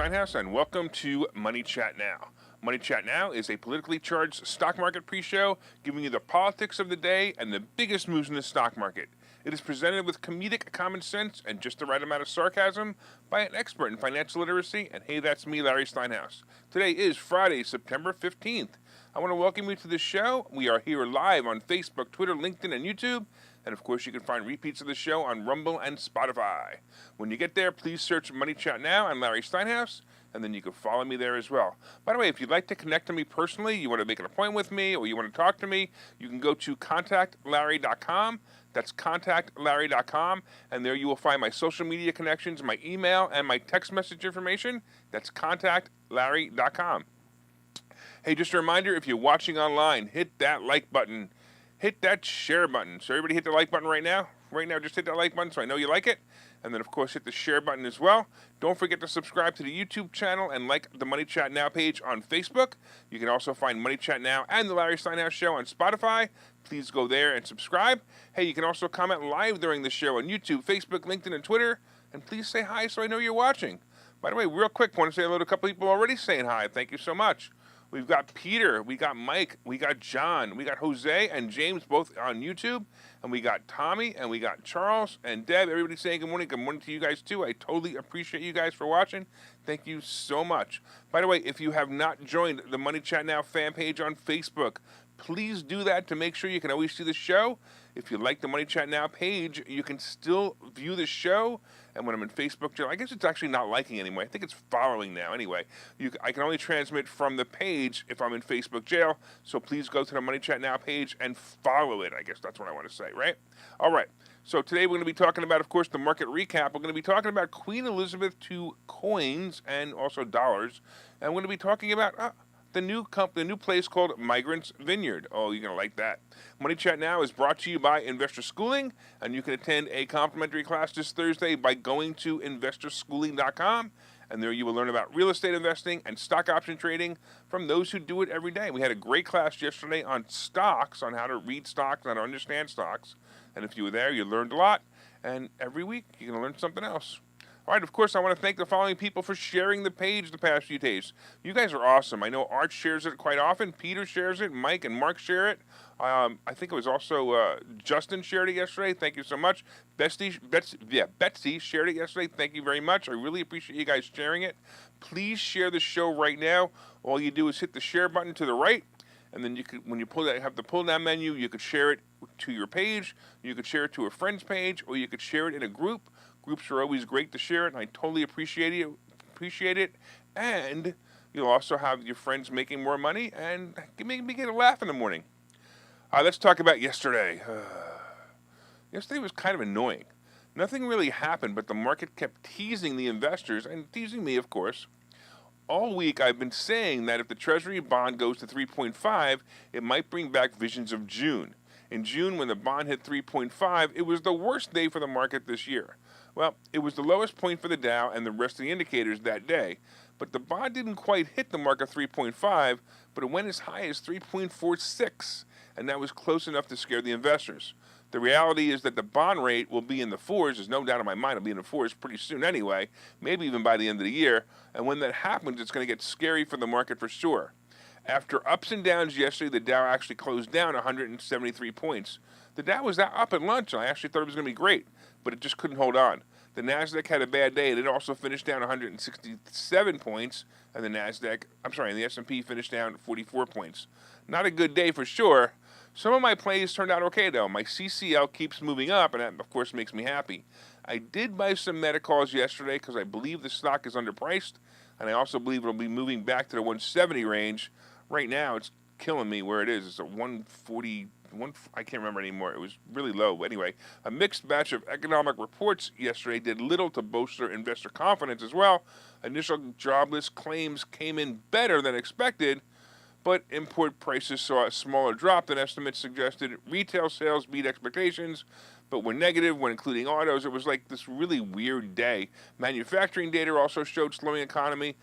Steinhouse, and welcome to Money Chat Now. Money Chat Now is a politically charged stock market pre-show giving you the politics of the day and the biggest moves in the stock market. It is presented with comedic common sense and just the right amount of sarcasm by an expert in financial literacy, and hey, that's me, Larry Steinhouse. Today is Friday, September 15th. I want to welcome you to the show. We are here live on Facebook, Twitter, LinkedIn, and YouTube. And of course, you can find repeats of the show on Rumble and Spotify. When you get there, please search Money Chat Now and Larry Steinhouse, and then you can follow me there as well. By the way, if you'd like to connect to me personally, you want to make an appointment with me, or you want to talk to me, you can go to contactlarry.com. That's contactlarry.com, and there you will find my social media connections, my email, and my text message information. That's contactlarry.com. Hey, just a reminder, if you're watching online, hit that like button. Hit that share button. So everybody hit the like button right now. Right now, just hit that like button so I know you like it. And then, of course, hit the share button as well. Don't forget to subscribe to the YouTube channel and like the Money Chat Now page on Facebook. You can also find Money Chat Now and the Larry Steinhouse Show on Spotify. Please go there and subscribe. Hey, you can also comment live during the show on YouTube, Facebook, LinkedIn, and Twitter. And please say hi so I know you're watching. By the way, real quick, want to say hello to a couple people already saying hi. Thank you so much. We've got Peter, we got Mike, we got John, we got Jose and James both on YouTube, and we got Tommy, and we got Charles and Deb. Everybody saying good morning. Good morning to you guys too. I totally appreciate you guys for watching. Thank you so much. By the way, if you have not joined the Money Chat Now fan page on Facebook, please do that to make sure you can always see the show. If you like the Money Chat Now page, you can still view the show. And when I'm in Facebook jail, I guess it's actually not liking anymore. I think it's following now. Anyway, I can only transmit from the page if I'm in Facebook jail. So please go to the Money Chat Now page and follow it. I guess that's what I want to say, right? All right. So today we're going to be talking about, of course, the market recap. We're going to be talking about Queen Elizabeth II coins and also dollars. And we're going to be talking about the new place called Migrant's Vineyard. Oh, you're going to like that. Money Chat Now is brought to you by Investor Schooling, and you can attend a complimentary class this Thursday by going to investorschooling.com, and there you will learn about real estate investing and stock option trading from those who do it every day. We had a great class yesterday on stocks, on how to read stocks, how to understand stocks, and if you were there, you learned a lot, and every week you're going to learn something else. All right, of course, I want to thank the following people for sharing the page the past few days. You guys are awesome. I know Art shares it quite often. Peter shares it. Mike and Mark share it. I think it was also Justin shared it yesterday. Thank you so much. Betsy shared it yesterday. Thank you very much. I really appreciate you guys sharing it. Please share the show right now. All you do is hit the share button to the right, and then you could, when you have the pull down menu, you could share it to your page. You could share it to a friend's page, or you could share it in a group. Groups are always great to share it, and I totally appreciate it. And you'll also have your friends making more money and make me get a laugh in the morning. Let's talk about yesterday. Yesterday was kind of annoying. Nothing really happened, but the market kept teasing the investors and teasing me, of course. All week I've been saying that if the Treasury bond goes to 3.5, it might bring back visions of June. In June, when the bond hit 3.5, it was the worst day for the market this year. Well, it was the lowest point for the Dow and the rest of the indicators that day, but the bond didn't quite hit the mark of 3.5, but it went as high as 3.46, and that was close enough to scare the investors. The reality is that the bond rate will be in the fours. There's no doubt in my mind it'll be in the fours pretty soon anyway, maybe even by the end of the year, and when that happens, it's going to get scary for the market for sure. After ups and downs yesterday, the Dow actually closed down 173 points. The Dow was up at lunch, and I actually thought it was going to be great, but it just couldn't hold on. The Nasdaq had a bad day, and it also finished down 167 points, and the S&P finished down 44 points. Not a good day for sure. Some of my plays turned out okay, though. My CCL keeps moving up, and that, of course, makes me happy. I did buy some Medicals yesterday because I believe the stock is underpriced, and I also believe it'll be moving back to the 170 range. Right now, it's killing me where it is. It's at 140. I can't remember anymore. It was really low. Anyway, a mixed batch of economic reports yesterday did little to bolster investor confidence as well. Initial jobless claims came in better than expected, but import prices saw a smaller drop than estimates suggested. Retail sales beat expectations, but were negative when including autos. It was like this really weird day. Manufacturing data also showed slowing economy.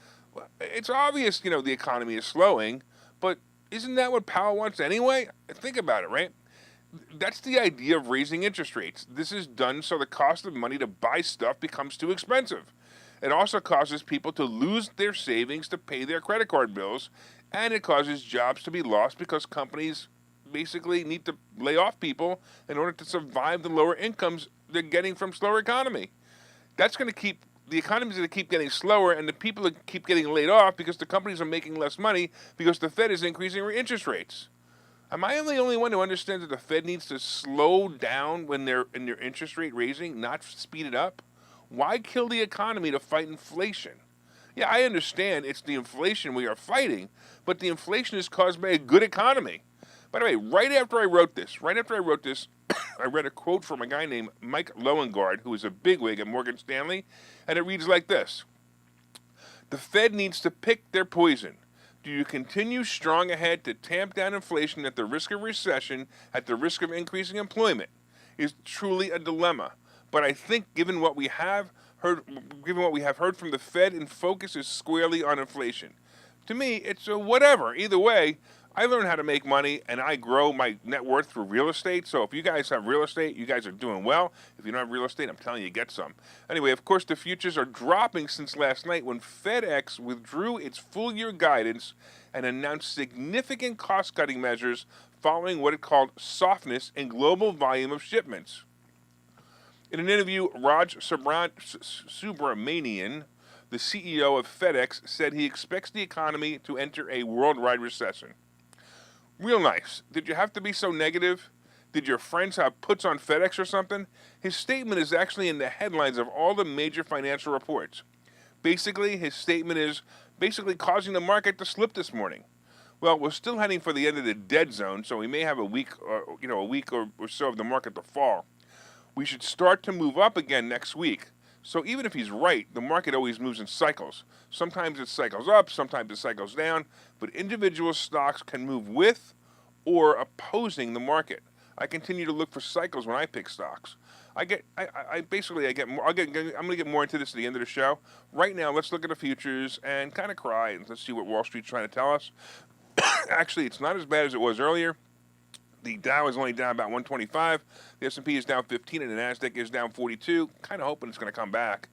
It's obvious, the economy is slowing, but isn't that what Powell wants anyway? Think about it, right? That's the idea of raising interest rates. This is done so the cost of money to buy stuff becomes too expensive. It also causes people to lose their savings to pay their credit card bills, and it causes jobs to be lost because companies basically need to lay off people in order to survive the lower incomes they're getting from slower economy. That's going to keep the economy is going to keep getting slower, and the people keep getting laid off because the companies are making less money because the Fed is increasing interest rates. Am I the only one who understands that the Fed needs to slow down when they're in their interest rate raising, not speed it up? Why kill the economy to fight inflation? Yeah, I understand it's the inflation we are fighting, but the inflation is caused by a good economy. By the way, right after I wrote this, I read a quote from a guy named Mike Loengard, who is a bigwig at Morgan Stanley, and it reads like this. The Fed needs to pick their poison. Do you continue strong ahead to tamp down inflation at the risk of recession, at the risk of increasing employment? Is truly a dilemma. But I think given what we have heard from the Fed, and focus is squarely on inflation. To me, it's a whatever. Either way, I learned how to make money, and I grow my net worth through real estate. So if you guys have real estate, you guys are doing well. If you don't have real estate, I'm telling you, get some. Anyway, of course, the futures are dropping since last night when FedEx withdrew its full-year guidance and announced significant cost-cutting measures following what it called softness in global volume of shipments. In an interview, Raj Subramanian, the CEO of FedEx, said he expects the economy to enter a worldwide recession. Real nice. Did you have to be so negative? Did your friends have puts on FedEx or something? His statement is actually in the headlines of all the major financial reports. Basically, his statement is causing the market to slip this morning. Well, we're still heading for the end of the dead zone, so we may have a week or so of the market to fall. We should start to move up again next week. So even if he's right, the market always moves in cycles. Sometimes it cycles up, sometimes it cycles down, but individual stocks can move with or opposing the market. I continue to look for cycles when I pick stocks. I'm going to get more into this at the end of the show. Right now, let's look at the futures and kind of cry, and let's see what Wall Street's trying to tell us. Actually, it's not as bad as it was earlier. The Dow is only down about 125. The S&P is down 15, and the Nasdaq is down 42. Kind of hoping it's going to come back.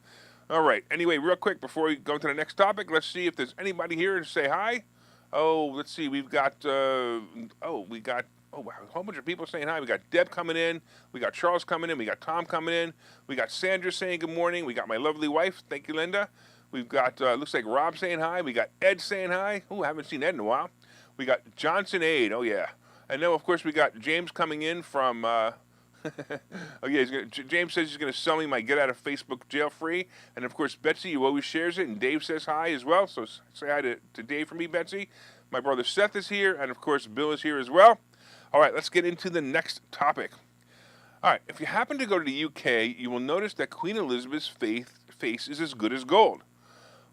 All right. Anyway, real quick before we go to the next topic, let's see if there's anybody here to say hi. Oh, let's see. We've got a whole bunch of people saying hi. We got Deb coming in. We got Charles coming in. We got Tom coming in. We got Sandra saying good morning. We got my lovely wife. Thank you, Linda. We've got looks like Rob saying hi. We got Ed saying hi. Oh, I haven't seen Ed in a while. We got Johnson Aid. Oh yeah. And now, of course, we got James coming in from, James says he's going to sell me my Get Out of Facebook Jail Free. And, of course, Betsy, who always shares it, and Dave says hi as well. So say hi to Dave for me, Betsy. My brother Seth is here, and, of course, Bill is here as well. All right, let's get into the next topic. All right, if you happen to go to the UK, you will notice that Queen Elizabeth's face is as good as gold.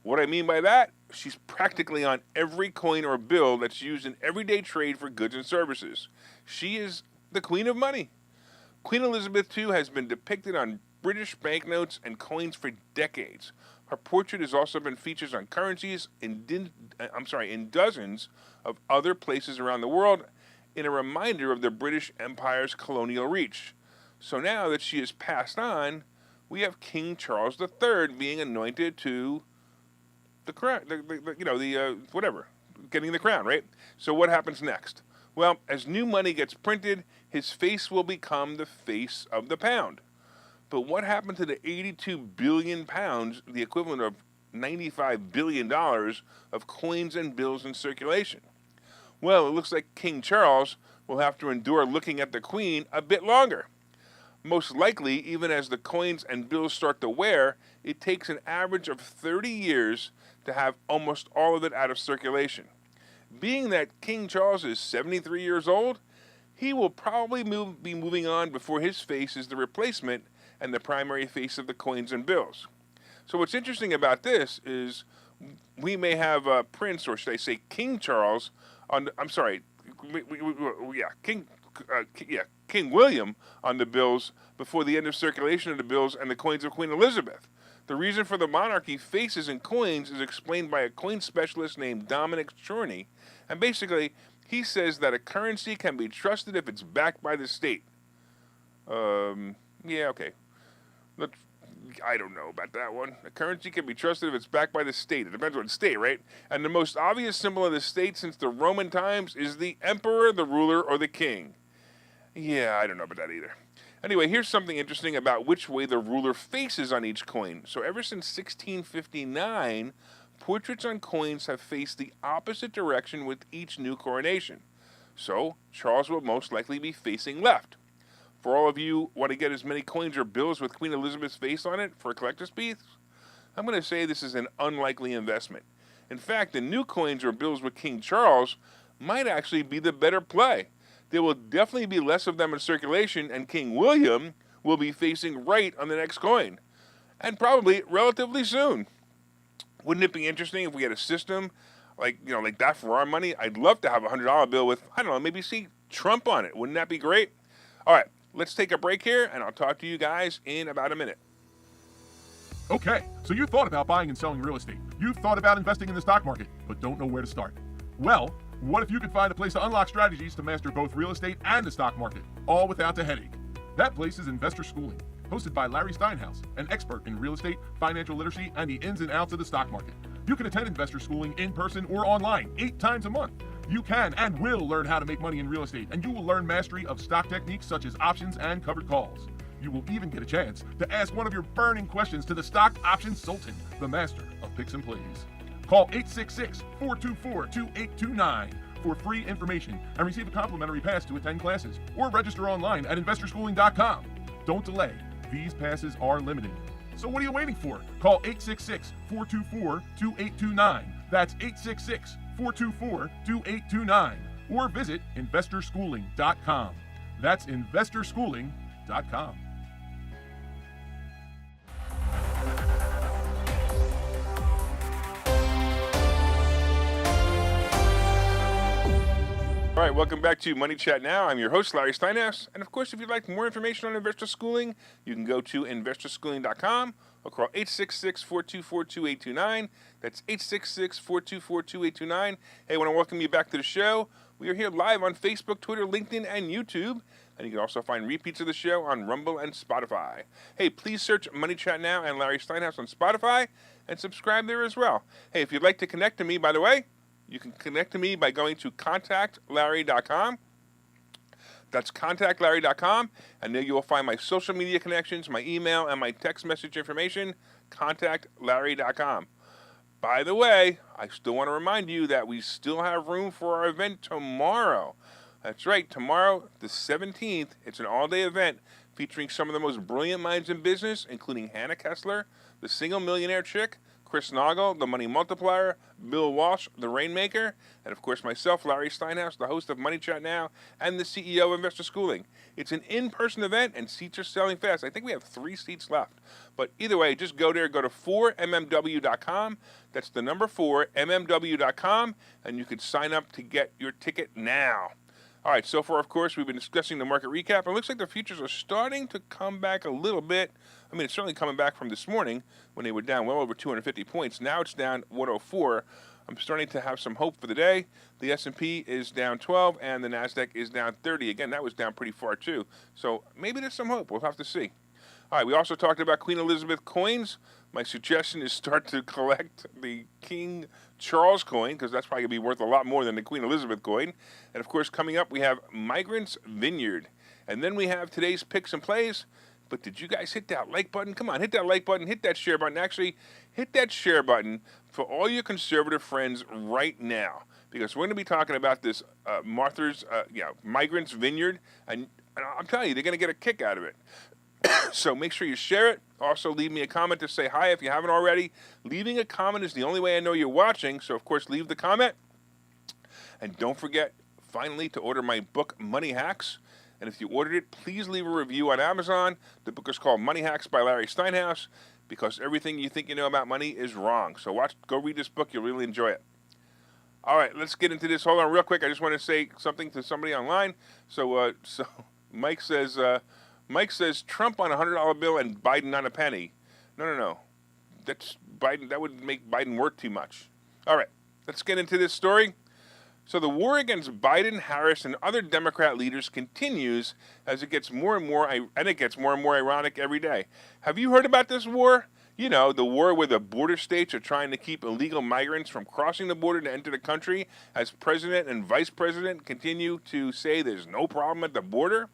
What I mean by that, she's practically on every coin or bill that's used in everyday trade for goods and services. She is the queen of money. Queen Elizabeth II has been depicted on British banknotes and coins for decades. Her portrait has also been featured on currencies in dozens of other places around the world, in a reminder of the British Empire's colonial reach. So now that she has passed on, we have King Charles III being anointed to the crown, getting the crown, right? So what happens next? Well, as new money gets printed, his face will become the face of the pound. But what happened to the 82 billion pounds, the equivalent of $95 billion of coins and bills in circulation? Well, it looks like King Charles will have to endure looking at the Queen a bit longer. Most likely, even as the coins and bills start to wear, it takes an average of 30 years to have almost all of it out of circulation. Being that King Charles is 73 years old, he will probably be moving on before his face is the replacement and the primary face of the coins and bills. So what's interesting about this is we may have Prince, or should I say King Charles, King William on the bills before the end of circulation of the bills and the coins of Queen Elizabeth. The reason for the monarchy faces and coins is explained by a coin specialist named Dominic Chorney, and basically he says that a currency can be trusted if it's backed by the state. Okay. I don't know about that one. A currency can be trusted if it's backed by the state. It depends on state, right? And the most obvious symbol of the state since the Roman times is the emperor, the ruler, or the king. Yeah, I don't know about that either. Anyway, here's something interesting about which way the ruler faces on each coin. So ever since 1659, portraits on coins have faced the opposite direction with each new coronation. So Charles will most likely be facing left. For all of you who want to get as many coins or bills with Queen Elizabeth's face on it for a collector's piece, I'm going to say this is an unlikely investment. In fact, the new coins or bills with King Charles might actually be the better play. There will definitely be less of them in circulation, and King William will be facing right on the next coin, and probably relatively soon. Wouldn't it be interesting if we had a system like that for our money? I'd love to have a $100 bill with, I don't know, maybe see Trump on it. Wouldn't that be great? All right, let's take a break here, and I'll talk to you guys in about a minute. Okay, so you thought about buying and selling real estate. You've thought about investing in the stock market, but don't know where to start. Well, what if you could find a place to unlock strategies to master both real estate and the stock market, all without the headache? That place is Investor Schooling, hosted by Larry Steinhouse, an expert in real estate, financial literacy, and the ins and outs of the stock market. You can attend Investor Schooling in person or online 8 times a month. You can and will learn how to make money in real estate, and you will learn mastery of stock techniques such as options and covered calls. You will even get a chance to ask one of your burning questions to the stock options sultan, the master of picks and plays. Call 866-424-2829 for free information and receive a complimentary pass to attend classes, or register online at investorschooling.com. Don't delay. These passes are limited. So what are you waiting for? Call 866-424-2829. That's 866-424-2829. Or visit investorschooling.com. That's investorschooling.com. All right, welcome back to Money Chat Now. I'm your host, Larry Steinhouse. And of course, if you'd like more information on investor schooling, you can go to investorschooling.com or call 866-424-2829. That's 866-424-2829. Hey, I want to welcome you back to the show. We are here live on Facebook, Twitter, LinkedIn, and YouTube. And you can also find repeats of the show on Rumble and Spotify. Hey, please search Money Chat Now and Larry Steinhouse on Spotify and subscribe there as well. Hey, if you'd like to connect to me, by the way, you can connect to me by going to contactlarry.com. That's contactlarry.com, and there you will find my social media connections, my email, and my text message information, contactlarry.com. By the way, I still want to remind you that we still have room for our event tomorrow. That's right, tomorrow, the 17th, it's an all-day event featuring some of the most brilliant minds in business, including Hannah Kessler, the single millionaire chick, Chris Noggle, the money multiplier, Bill Walsh, the rainmaker, and of course myself, Larry Steinhouse, the host of Money Chat Now and the CEO of Investor Schooling. It's an in-person event and seats are selling fast. I think we have 3 seats left. But either way, just go there, go to 4mmw.com. That's the number 4mmw.com, and you can sign up to get your ticket now. All right, so far, of course, we've been discussing the market recap. And it looks like the futures are starting to come back a little bit. I mean, it's certainly coming back from this morning when they were down well over 250 points. Now it's down 104. I'm starting to have some hope for the day. The S&P is down 12, and the NASDAQ is down 30. Again, that was down pretty far, too. So maybe there's some hope. We'll have to see. All right, we also talked about Queen Elizabeth coins. My suggestion is start to collect the King Charles coin, because that's probably going to be worth a lot more than the Queen Elizabeth coin. And, of course, coming up, we have Migrant's Vineyard. And then we have today's picks and plays. But did you guys hit that like button? Come on, hit that like button, hit that share button. Actually, hit that share button for all your conservative friends right now, because we're going to be talking about this Migrant's Vineyard, and I'm telling you, they're going to get a kick out of it. So make sure you share it. Also, leave me a comment to say hi if you haven't already. Leaving a comment is the only way I know you're watching, so of course, leave the comment. And don't forget, finally, to order my book, Money Hacks. And if you ordered it, please leave a review on Amazon. The book is called Money Hacks by Larry Steinhouse, because everything you think you know about money is wrong. So go read this book. You'll really enjoy it. All right, let's get into this. Hold on real quick. I just want to say something to somebody online. So Mike says Trump on a $100 bill and Biden on a penny. No. That's Biden. That would make Biden work too much. All right, let's get into this story. So the war against Biden, Harris, and other Democrat leaders continues as it gets more and more ironic every day. Have you heard about this war? You know, the war where the border states are trying to keep illegal migrants from crossing the border to enter the country as president and vice president continue to say there's no problem at the border?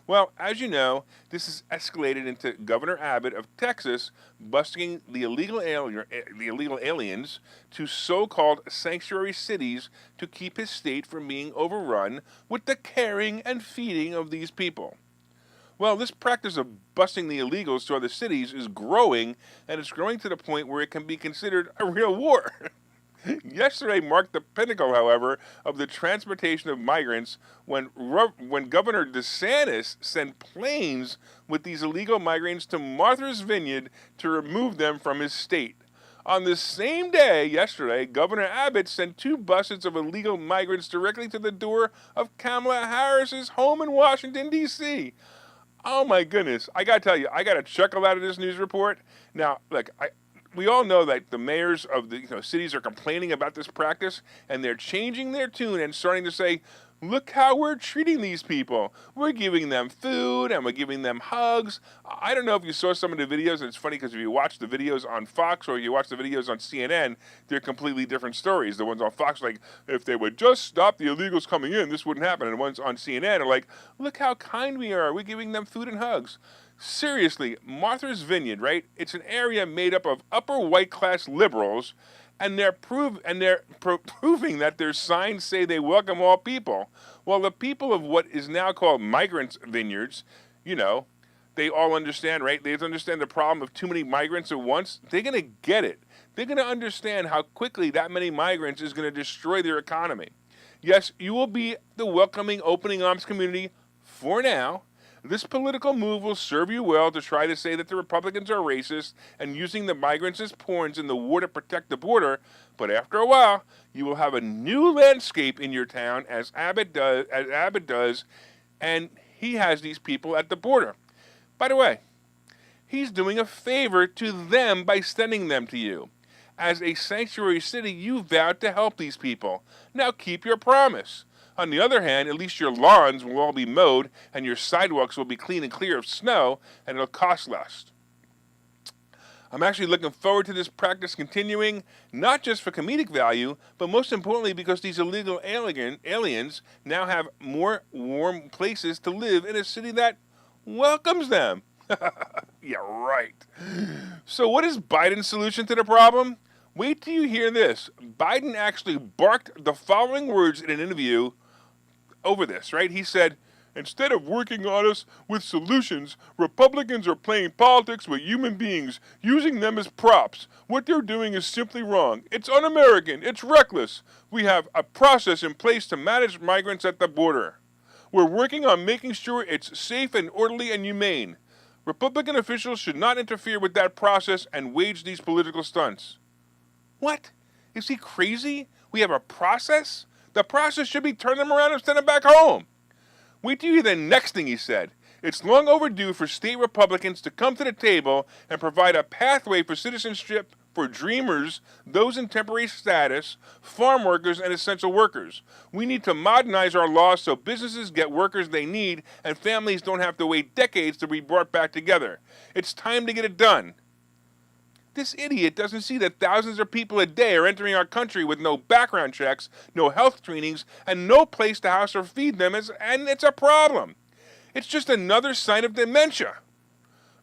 Well, as you know, this has escalated into Governor Abbott of Texas busting the illegal aliens to so-called sanctuary cities to keep his state from being overrun with the caring and feeding of these people. Well, this practice of busting the illegals to other cities is growing, and it's growing to the point where it can be considered a real war. Yesterday marked the pinnacle, however, of the transportation of migrants when Governor DeSantis sent planes with these illegal migrants to Martha's Vineyard to remove them from his state. On the same day, yesterday, Governor Abbott sent 2 buses of illegal migrants directly to the door of Kamala Harris's home in Washington, D.C. Oh my goodness, I gotta tell you, I got a chuckle out of this news report. Now, look, we all know that the mayors of the cities are complaining about this practice, and they're changing their tune and starting to say, look how we're treating these people. We're giving them food and we're giving them hugs. I don't know if you saw some of the videos, and it's funny because if you watch the videos on Fox or you watch the videos on CNN, they're completely different stories. The ones on Fox are like, if they would just stop the illegals coming in, this wouldn't happen. And the ones on CNN are like, look how kind we are. We're giving them food and hugs. Seriously, Martha's Vineyard, right? It's an area made up of upper white class liberals, and they're proving that their signs say they welcome all people. Well, the people of what is now called Migrant vineyards, they all understand, right? They understand the problem of too many migrants at once. They're going to get it. They're going to understand how quickly that many migrants is going to destroy their economy. Yes, you will be the welcoming, opening arms community for now. This political move will serve you well to try to say that the Republicans are racist and using the migrants as pawns in the war to protect the border, but after a while, you will have a new landscape in your town as Abbott does, and he has these people at the border. By the way, he's doing a favor to them by sending them to you. As a sanctuary city, you vowed to help these people. Now keep your promise. On the other hand, at least your lawns will all be mowed and your sidewalks will be clean and clear of snow, and it'll cost less. I'm actually looking forward to this practice continuing, not just for comedic value, but most importantly because these illegal aliens now have more warm places to live in a city that welcomes them. Yeah, right. So what is Biden's solution to the problem? Wait till you hear this. Biden actually barked the following words in an interview over this, right? He said, instead of working on us with solutions, Republicans are playing politics with human beings, using them as props. What they're doing is simply wrong. It's un-American. It's reckless. We have a process in place to manage migrants at the border. We're working on making sure it's safe and orderly and humane. Republican officials should not interfere with that process and wage these political stunts. What? Is he crazy? We have a process? The process should be turn them around and send them back home. Wait till you hear the next thing he said. It's long overdue for state Republicans to come to the table and provide a pathway for citizenship for dreamers, those in temporary status, farm workers, and essential workers. We need to modernize our laws so businesses get workers they need and families don't have to wait decades to be brought back together. It's time to get it done. This idiot doesn't see that thousands of people a day are entering our country with no background checks, no health screenings, and no place to house or feed them, and it's a problem. It's just another sign of dementia.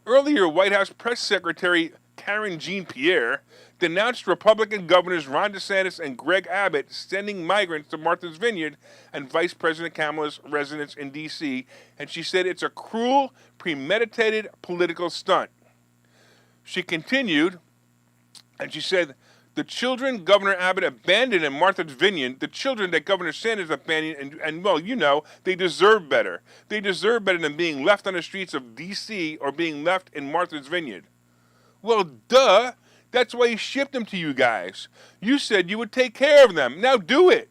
Earlier, White House Press Secretary Karen Jean-Pierre denounced Republican governors Ron DeSantis and Greg Abbott sending migrants to Martha's Vineyard and Vice President Kamala's residence in D.C., and she said it's a cruel, premeditated political stunt. She continued, and she said, the children Governor Abbott abandoned in Martha's Vineyard, the children that Governor Sanders abandoned, and well, they deserve better. They deserve better than being left on the streets of D.C. or being left in Martha's Vineyard. Well, duh. That's why he shipped them to you guys. You said you would take care of them. Now do it.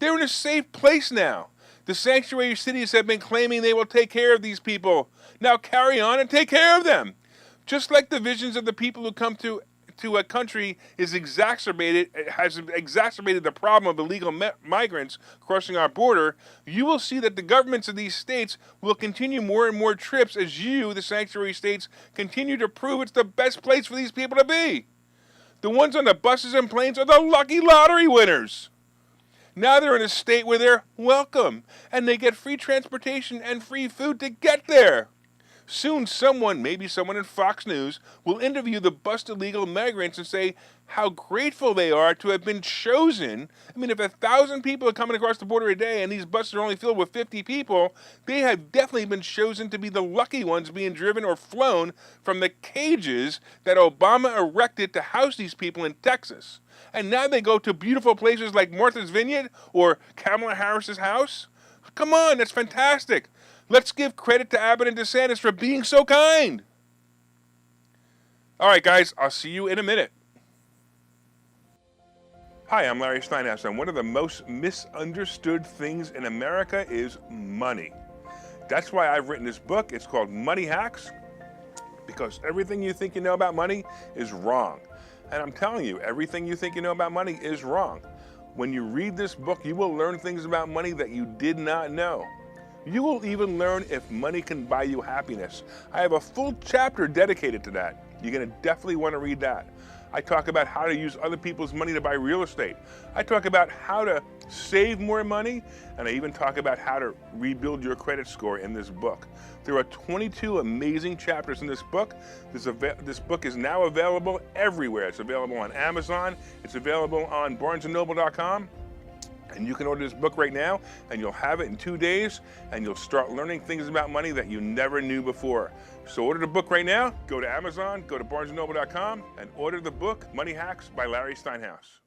They're in a safe place now. The sanctuary cities have been claiming they will take care of these people. Now carry on and take care of them. Just like the visions of the people who come to to a country has exacerbated the problem of illegal migrants crossing our border, you will see that the governments of these states will continue more and more trips as you, the sanctuary states, continue to prove it's the best place for these people to be. The ones on the buses and planes are the lucky lottery winners. Now they're in a state where they're welcome, and they get free transportation and free food to get there. Soon someone, maybe someone in Fox News, will interview the bust illegal migrants and say how grateful they are to have been chosen. I mean, if 1,000 people are coming across the border a day and these buses are only filled with 50 people, they have definitely been chosen to be the lucky ones being driven or flown from the cages that Obama erected to house these people in Texas. And now they go to beautiful places like Martha's Vineyard or Kamala Harris's house. Come on, that's fantastic. Let's give credit to Abbott and DeSantis for being so kind. All right, guys, I'll see you in a minute. Hi, I'm Larry Steinhouse, and one of the most misunderstood things in America is money. That's why I've written this book. It's called Money Hacks, because everything you think you know about money is wrong. And I'm telling you, everything you think you know about money is wrong. When you read this book, you will learn things about money that you did not know. You will even learn if money can buy you happiness. I have a full chapter dedicated to that. You're going to definitely want to read that. I talk about how to use other people's money to buy real estate. I talk about how to save more money, and I even talk about how to rebuild your credit score in this book. There are 22 amazing chapters in this book. This book is now available everywhere. It's available on Amazon. It's available on barnesandnoble.com. And you can order this book right now, and you'll have it in 2 days, and you'll start learning things about money that you never knew before. So order the book right now. Go to Amazon, go to barnesandnoble.com, and order the book, Money Hacks by Larry Steinhouse.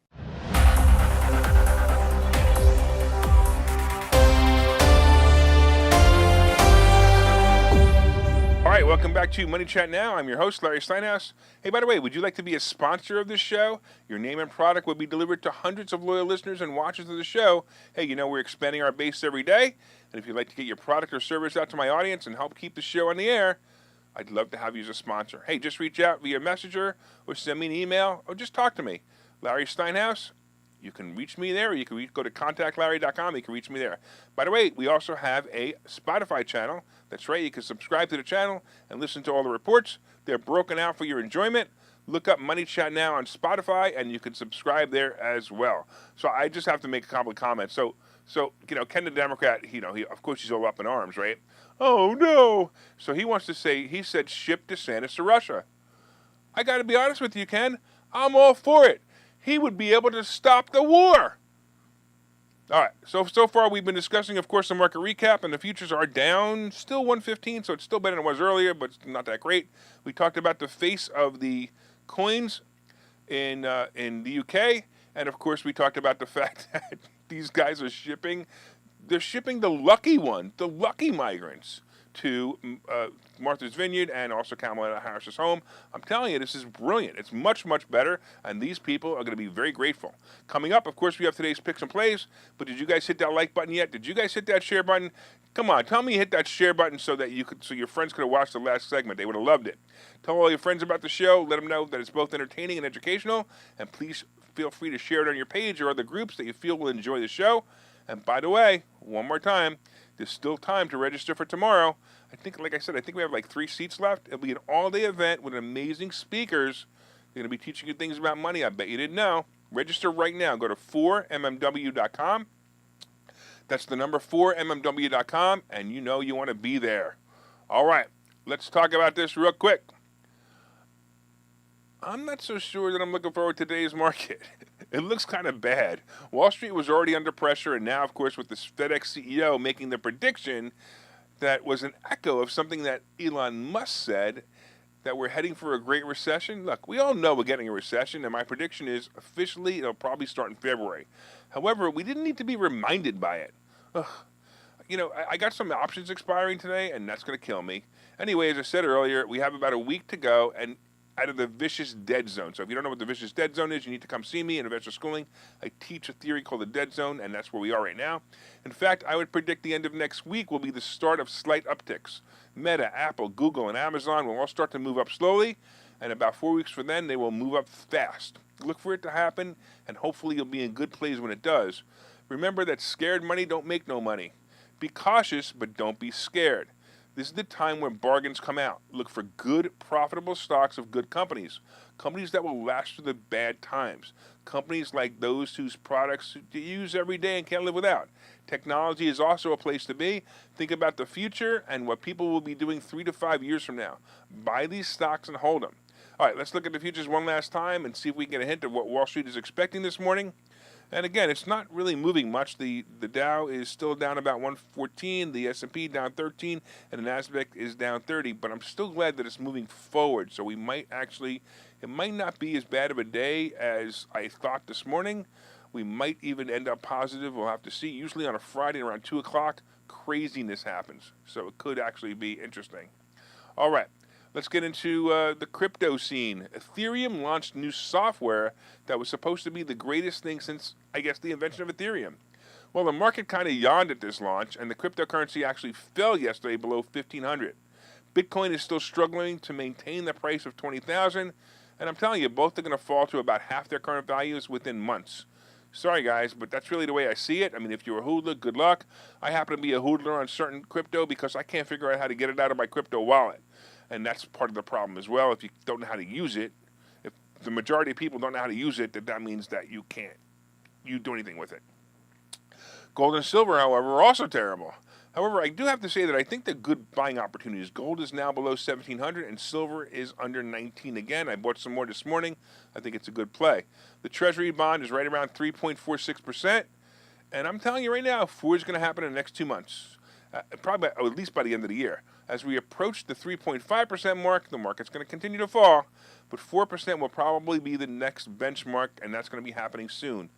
All right, welcome back to Money Chat Now. I'm your host, Larry Steinhouse. Hey, by the way, would you like to be a sponsor of this show? Your name and product will be delivered to hundreds of loyal listeners and watchers of the show. Hey, you know, we're expanding our base every day. And if you'd like to get your product or service out to my audience and help keep the show on the air, I'd love to have you as a sponsor. Hey, just reach out via Messenger or send me an email or just talk to me. Larry Steinhouse. You can reach me there, or you can go to contactlarry.com. You can reach me there. By the way, we also have a Spotify channel. That's right. You can subscribe to the channel and listen to all the reports. They're broken out for your enjoyment. Look up Money Chat Now on Spotify, and you can subscribe there as well. So I just have to make a couple of comments. So you know, Ken the Democrat, of course he's all up in arms, right? Oh, no. So he wants to say, he said ship DeSantis to Russia. I got to be honest with you, Ken. I'm all for it. He would be able to stop the war. All right, so far we've been discussing, of course, the market recap, and the futures are down, still 115, so it's still better than it was earlier, but it's not that great. We talked about the face of the coins in the UK, and of course we talked about the fact that these guys are shipping the lucky one, the lucky migrants, to Martha's Vineyard and also Kamala Harris's home. I'm telling you, this is brilliant. It's much, much better, and these people are going to be very grateful. Coming up, of course, we have today's picks and plays, but did you guys hit that like button yet? Did you guys hit that share button? Come on, tell me you hit that share button so your friends could have watched the last segment. They would have loved it. Tell all your friends about the show. Let them know that it's both entertaining and educational, and please feel free to share it on your page or other groups that you feel will enjoy the show. And by the way, one more time, there's still time to register for tomorrow. I think, like I said, we have like 3 seats left. It'll be an all-day event with amazing speakers. They're going to be teaching you things about money I bet you didn't know. Register right now. Go to 4mmw.com. That's the number 4mmw.com, and you know you want to be there. All right, let's talk about this real quick. I'm not so sure that I'm looking forward to today's market. It looks kind of bad. Wall Street was already under pressure, and now, of course, with this FedEx CEO making the prediction that was an echo of something that Elon Musk said, that we're heading for a great recession. Look, we all know we're getting a recession, and my prediction is officially it'll probably start in February. However, we didn't need to be reminded by it. Ugh. You know, I got some options expiring today, and that's going to kill me. Anyway, as I said earlier, we have about a week to go, and out of the vicious dead zone. So if you don't know what the vicious dead zone is, you need to come see me in Investor Schooling. I teach a theory called the dead zone, and that's where we are right now. In fact, I would predict the end of next week will be the start of slight upticks. Meta, Apple, Google, and Amazon will all start to move up slowly, and about 4 weeks from then, they will move up fast. Look for it to happen, and hopefully you'll be in good place when it does. Remember that scared money don't make no money. Be cautious, but don't be scared. This is the time when bargains come out. Look for good, profitable stocks of good companies. Companies that will last through the bad times. Companies like those whose products you use every day and can't live without. Technology is also a place to be. Think about the future and what people will be doing 3 to 5 years from now. Buy these stocks and hold them. All right, let's look at the futures one last time and see if we can get a hint of what Wall Street is expecting this morning. And again, it's not really moving much. The Dow is still down about 114, the S&P down 13, and the Nasdaq is down 30. But I'm still glad that it's moving forward. So we might actually, it might not be as bad of a day as I thought this morning. We might even end up positive. We'll have to see. Usually on a Friday around 2 o'clock, craziness happens. So it could actually be interesting. All right. Let's get into the crypto scene. Ethereum launched new software that was supposed to be the greatest thing since, I guess, the invention of Ethereum. Well, the market kind of yawned at this launch, and the cryptocurrency actually fell yesterday below 1,500. Bitcoin is still struggling to maintain the price of 20,000, and I'm telling you, both are going to fall to about half their current values within months. Sorry, guys, but that's really the way I see it. I mean, if you're a hodler, good luck. I happen to be a hodler on certain crypto because I can't figure out how to get it out of my crypto wallet. And that's part of the problem as well. If you don't know how to use it, if the majority of people don't know how to use it, that means that you can't do anything with it. Gold and silver, however, are also terrible. However, I do have to say that I think they're good buying opportunities. Gold is now below 1,700 and silver is under 19 again. I bought some more this morning. I think it's a good play. The Treasury bond is right around 3.46%. And I'm telling you right now, four is going to happen in the next 2 months. Probably at least by the end of the year. As we approach the 3.5% mark, the market's going to continue to fall, but 4% will probably be the next benchmark, and that's going to be happening soon.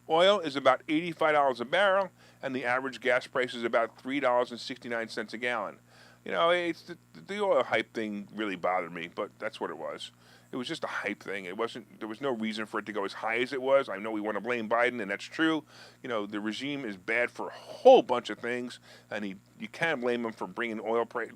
Oil is about $85 a barrel, and the average gas price is about $3.69 a gallon. You know, it's the oil hype thing really bothered me, but that's what it was. It was just a hype thing. There was no reason for it to go as high as it was. I know we want to blame Biden, and that's true. You know, the regime is bad for a whole bunch of things, and you can't blame him for bringing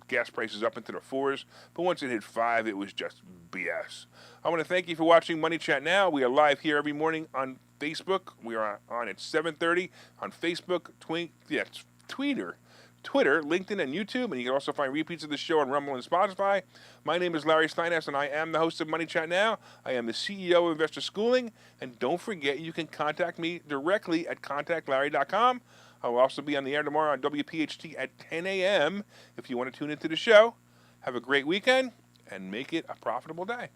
gas prices up into the fours. But once it hit 5, it was just BS. I want to thank you for watching Money Chat Now. We are live here every morning on Facebook. We are on at 7:30 on Facebook, Twitter, LinkedIn, and YouTube, and you can also find repeats of the show on Rumble and Spotify. My name is Larry Steinhouse, and I am the host of Money Chat Now. I am the CEO of Investor Schooling, and don't forget you can contact me directly at contactlarry.com. I will also be on the air tomorrow on WPHT at 10 a.m. if you want to tune into the show. Have a great weekend, and make it a profitable day.